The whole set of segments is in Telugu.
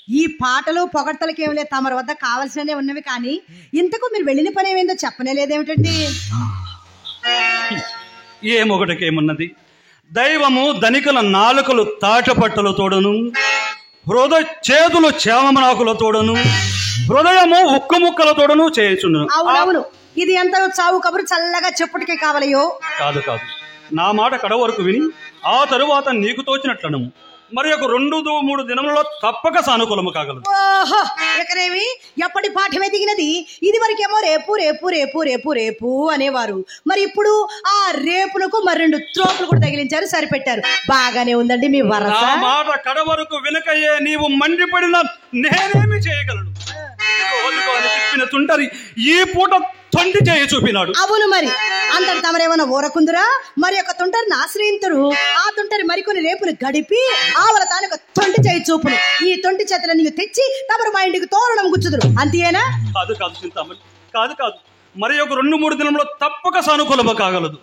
ఈ పాటలు పొగడ్తలకి ఏమి లేదు, తమరి వద్ద కావాల్సినవి ఉన్నవి. కానీ ఇంతకు మీరు వెళ్ళిన పని ఏమైందో చెప్పనే లేదేమిటండి? ఏమొకటికేమున్నది, దైవము ధనికుల నాలుకలు తాటపట్టలతోడను, చేతులు చేమనాకులతోడను, హృదయము ఉక్కు ముక్కలతోడను చేయుచుండును. అవునవును, ఇది ఎంత చావు కబురు చల్లగా చెప్పుటికే కావాలయో. కాదు కాదు, నా మాట కడ వరకు విని ఆ తరువాత నీకు తోచినట్లను మరి ఒక 2-3 దినములలో తప్పక సానుకూలము కాగలదు. ఓహో, ఇకనేమి ఎప్పటి పాఠమే దిగినది. ఇది వరకేమో రేపు రేపు రేపు రేపు రేపు అనేవారు. మరి ఇప్పుడు ఆ రేపులకు మరి 2 త్రోపులు కూడా తగిలించారు, సరిపెట్టారు. బాగానే ఉందండి మీ వరస. నా మాట కడ వరకు వినకయ్యే నీవు మండిపడిన నేనేమి చేయగలను? అని చెప్పిన తుంటరి ఈ పూట తొండి చేయి చూపినాడు. అవును, మరి అందరు తమరేమన్నా ఊరకుందురా? మరి ఒక తుంటరిని ఆశ్రయింతురు. ఆ తుంటరి మరికొన్ని రేపులు గడిపి ఆవల తాను ఒక తొండి చేయి చూపును. ఈ తొండి చేతులను నీకు తెచ్చి తమరు మా ఇంటికి తోరణం గుచ్చుదురు, అంతేనా? కాదు కాదు చింతామణి, కాదు కాదు, మరి ఒక 2-3 దినంలో తప్పక సానుకూలము కాగలదు.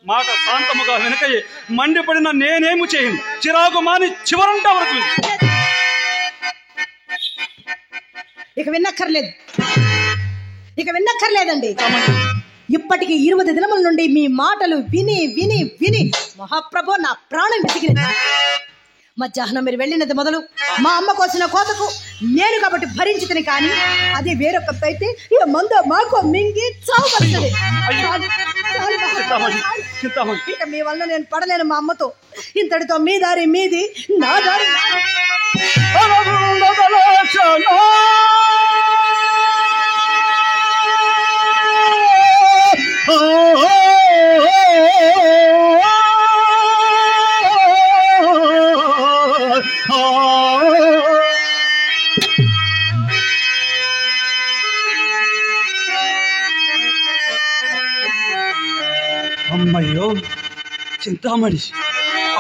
మాట శాంతముగా వెనకయ్యే మండిపడిన నేనేమి చేయను. చిరాకు మాని చివరంట వరకు ఇక విన్నక్కర్లేదండి. ఇప్పటికి 20 దినముల నుండి మీ మాటలు విని విని విని మహాప్రభు నా ప్రాణం వెతికినది. మధ్యాహ్నం మీరు వెళ్ళినది మొదలు మా అమ్మ కోసిన కోతకు నేను కాబట్టి భరించితిని. కానీ అదే వేరొక అయితే ఇక మంద మాకు మింగి చావుపడుతుంది. ఇక మీ వల్ల నేను పడలేను మా అమ్మతో. ఇంతటితో మీ దారి మీది, నా దారి అమ్మయ్యో చింతామణి,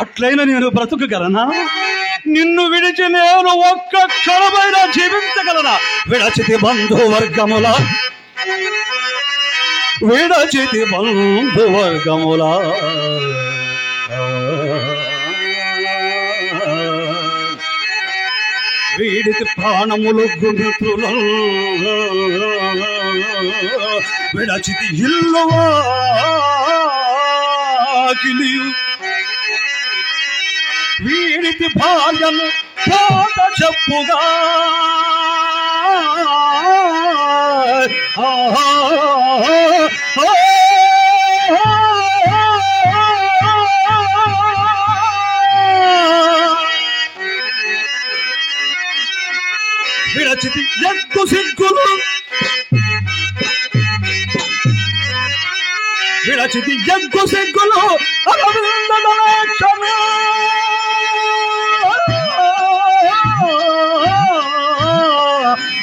అట్లయినా నేను బ్రతుకగలనా? నిన్ను విడిచి నేను ఒక్క క్షణమైనా జీవించగలనా? విడచితి బంధువర్గముల వీడికి ప్రాణములు గుంతుల విడచితి ఇల్లువా వీడికి భార్యను కోట చెప్పుగా విడచితి ఎగ్గు సిగ్గులు విడచితి ఎగ్గు సిగ్గులు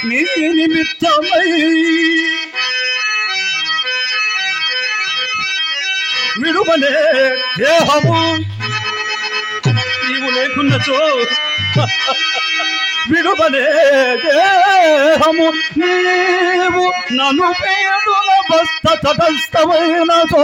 నీ నిమిత్తమై విడువనే దేహము నీవు లేకున్నచో విడువనే దేహము నీవు నన్ను పేరున బస్త తటస్థమైనతో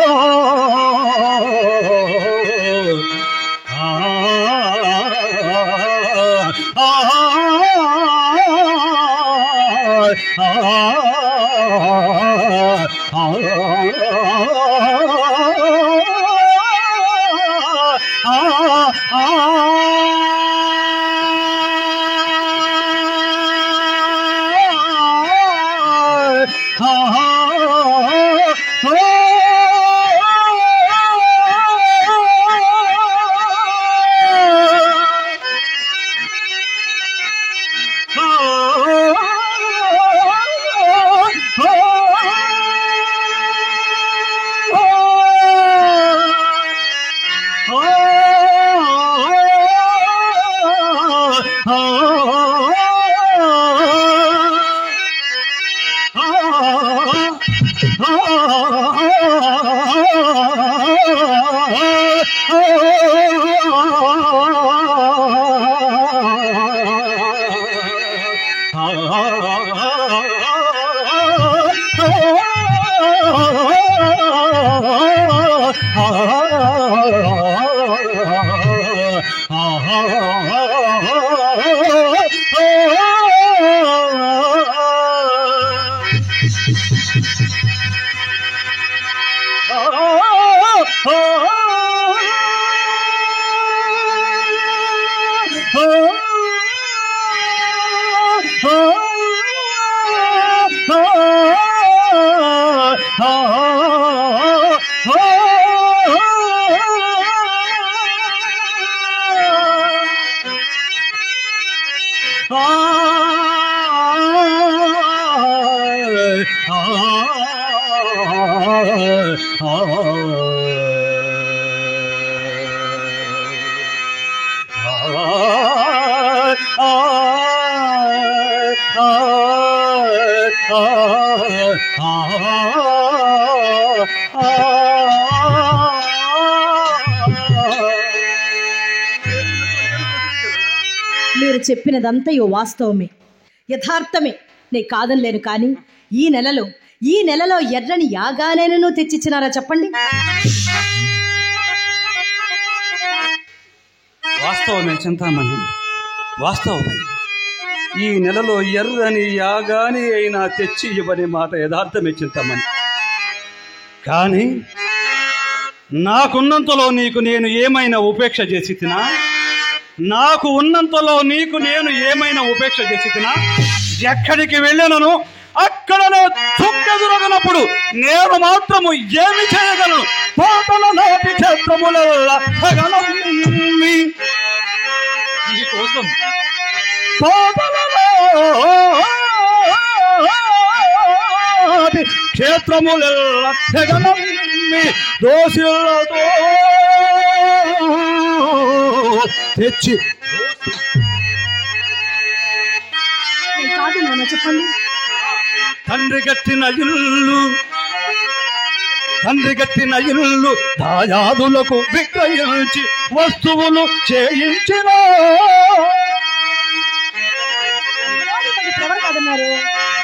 మీరు చెప్పినదంతయు వాస్తవమే, యథార్థమే, నే కాదనలేను. కానీ ఈ నెలలో ఎర్రని యాగానైనను తెచ్చిచ్చినారా చెప్పండి? వాస్తవమే చింతామణి, వాస్తవమే. ఈ నెలలో ఎర్రని యాగాని అయినా తెచ్చి ఇవ్వని మాట యథార్థమే చింతామణి. కానీ నాకున్నంతలో నీకు నేను ఏమైనా ఉపేక్ష చేసి తినా? నాకు ఉన్నంతలో నీకు నేను ఏమైనా ఉపేక్ష చేసి తినా? ఎక్కడికి వెళ్ళినను అక్కడనే చుక్కెదురగనప్పుడు నేను మాత్రము ఏమి చేయగలను? పోతల నాటి క్షేత్రములల్లా కోసం క్షేత్రములెల్ల దోషులతో తెచ్చి కాదు నాన్న చెప్పండి. తండ్రి కట్టిన ఇల్లు దాయాదులకు విక్రయించి వస్తువులు చేయించిన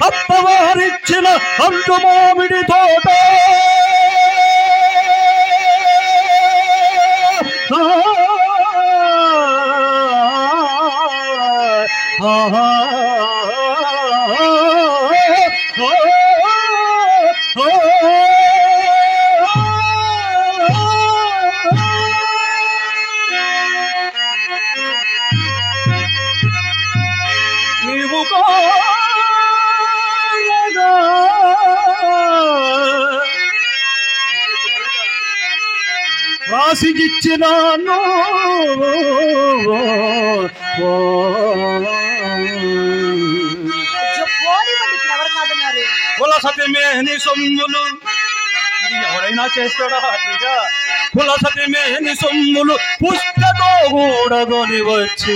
అప్పవారిచ్చిన అంటు మామిడి తోట నీవు రాసిగిచ్చినాను కుల సతిమేని సొమ్ములు ఎవరైనా చేస్తాడా? కుల సతిమేని సొమ్ములు పుస్తతో కూడదని వచ్చి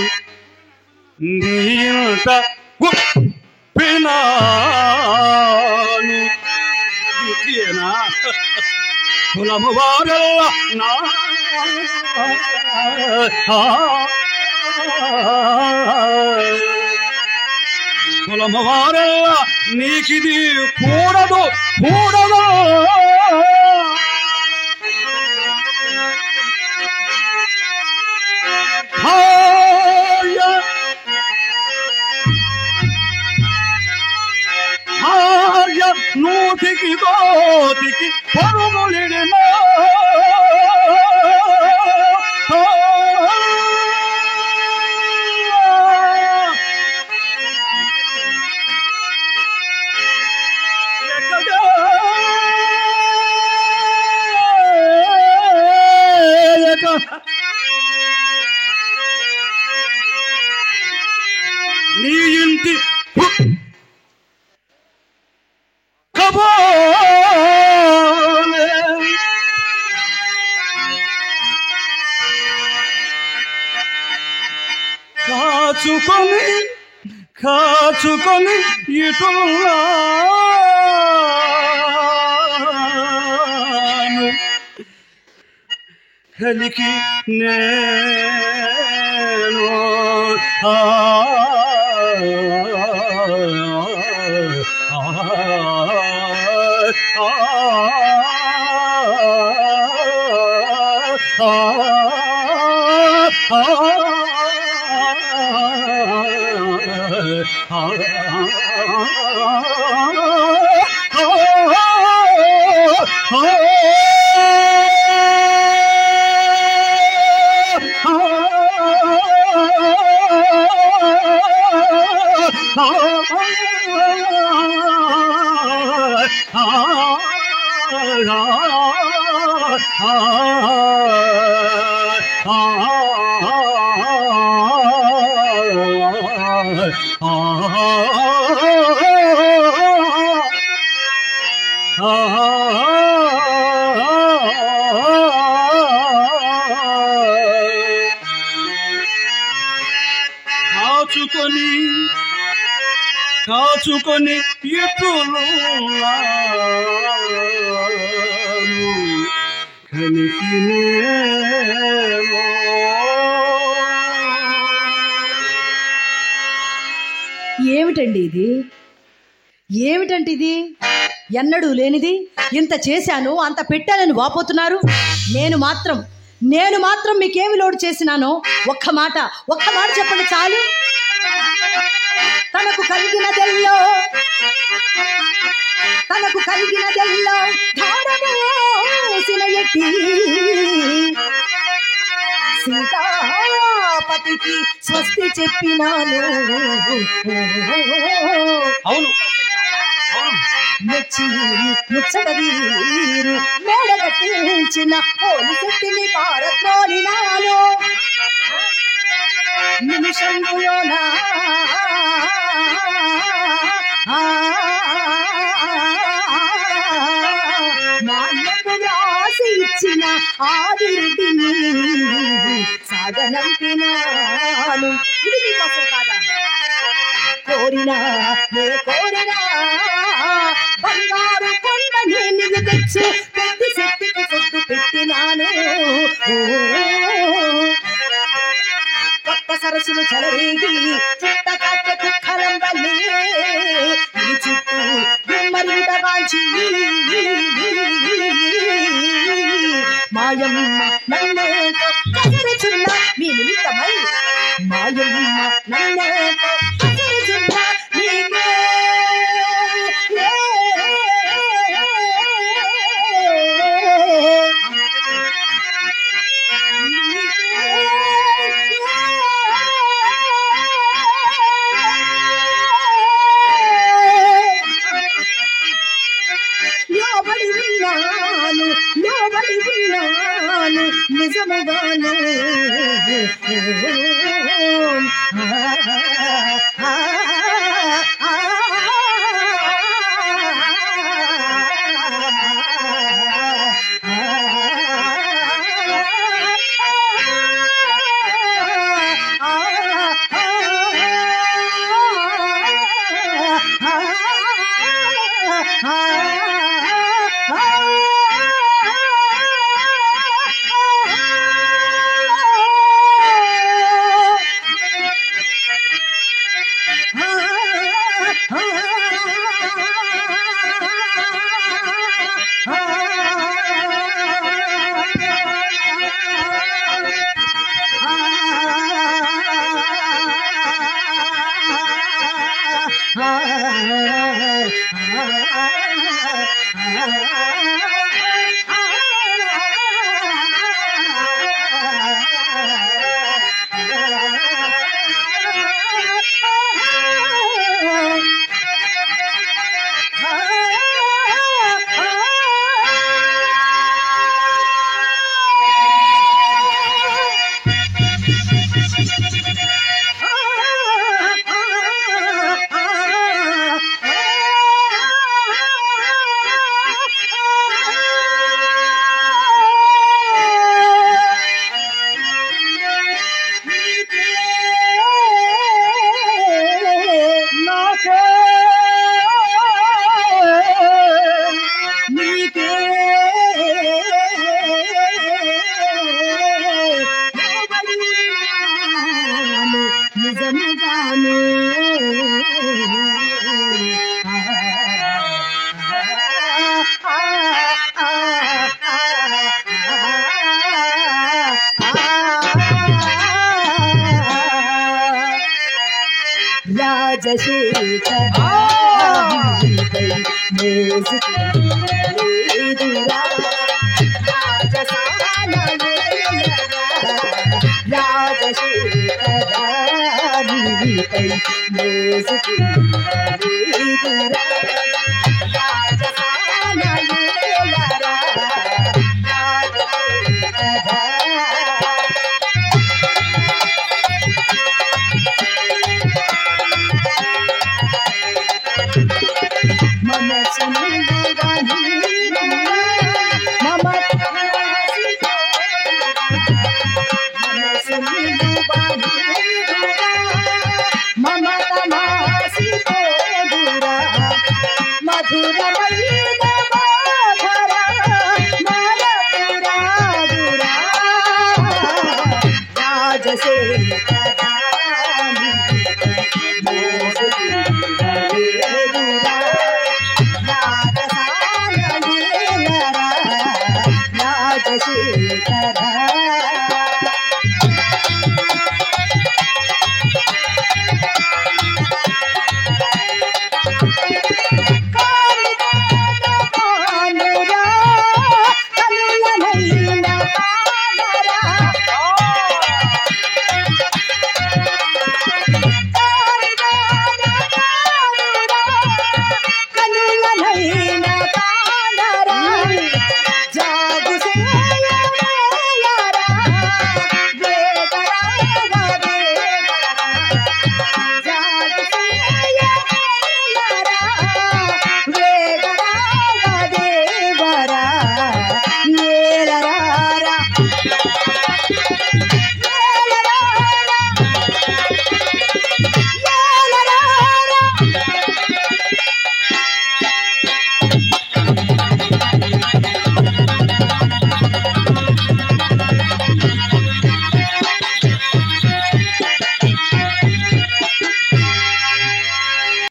నీంత గుప్పినాను. ఇదేనా కులము వారల్లా నా కులము వారల్లా నీకిది కూడదు కూడదు. నూతికి గోతికి పరుగులిడినా నీ ఇంటి కాచుకొని ఇటున్నాను కలికి నేను కాచుకొని కాచుకొని ఎటులు కనికినేమో ఏమిటండి ఇది? ఏమిటంటే ఇది? ఎన్నడూ లేనిది ఇంత చేశాను అంత పెట్టానని వాపోతున్నారు. నేను మాత్రం మీకేమి లోటు చేసినానో ఒక్క మాట చెప్పండి చాలు. తనకు కలిగినదెల్లో ధారమోసిన ఎట్టి సీతాపతికి స్వస్తి చెప్పినాను. అవును మెచ్చి ముచ్చటదీరు మేడగట్టించిన పోలి శక్తిని పారద్రోలినాను. నిమిషంలోనా మాన్యకు రాసి ఇచ్చిన ఆదిరెడ్డిని సాగనంపినాను. ఇది మీకోసం కాదా? కోరినా బంగారు కొండ నేను తెచ్చు పెద్ద శక్తికి సొత్తు పెట్టినాను. కొత్త సరస్సులు చెలరేగి చిట్ట కట్టె కుక్కలం వల్లే ఈ చుట్టూ గుమ్మరిట వాంచి మాయమ్మ నన్నేతో కసరుచున్న మీ నిమిత్తమై మాయమ్మ నన్నేతో కసరుచున్న నీకే లోబడి ఉన్నాను నిజముగాను. రాజశేఖరానిపై మోసుకు లేదురా రాజశేఖరానిపై మోసుకు లేదురా మధురమై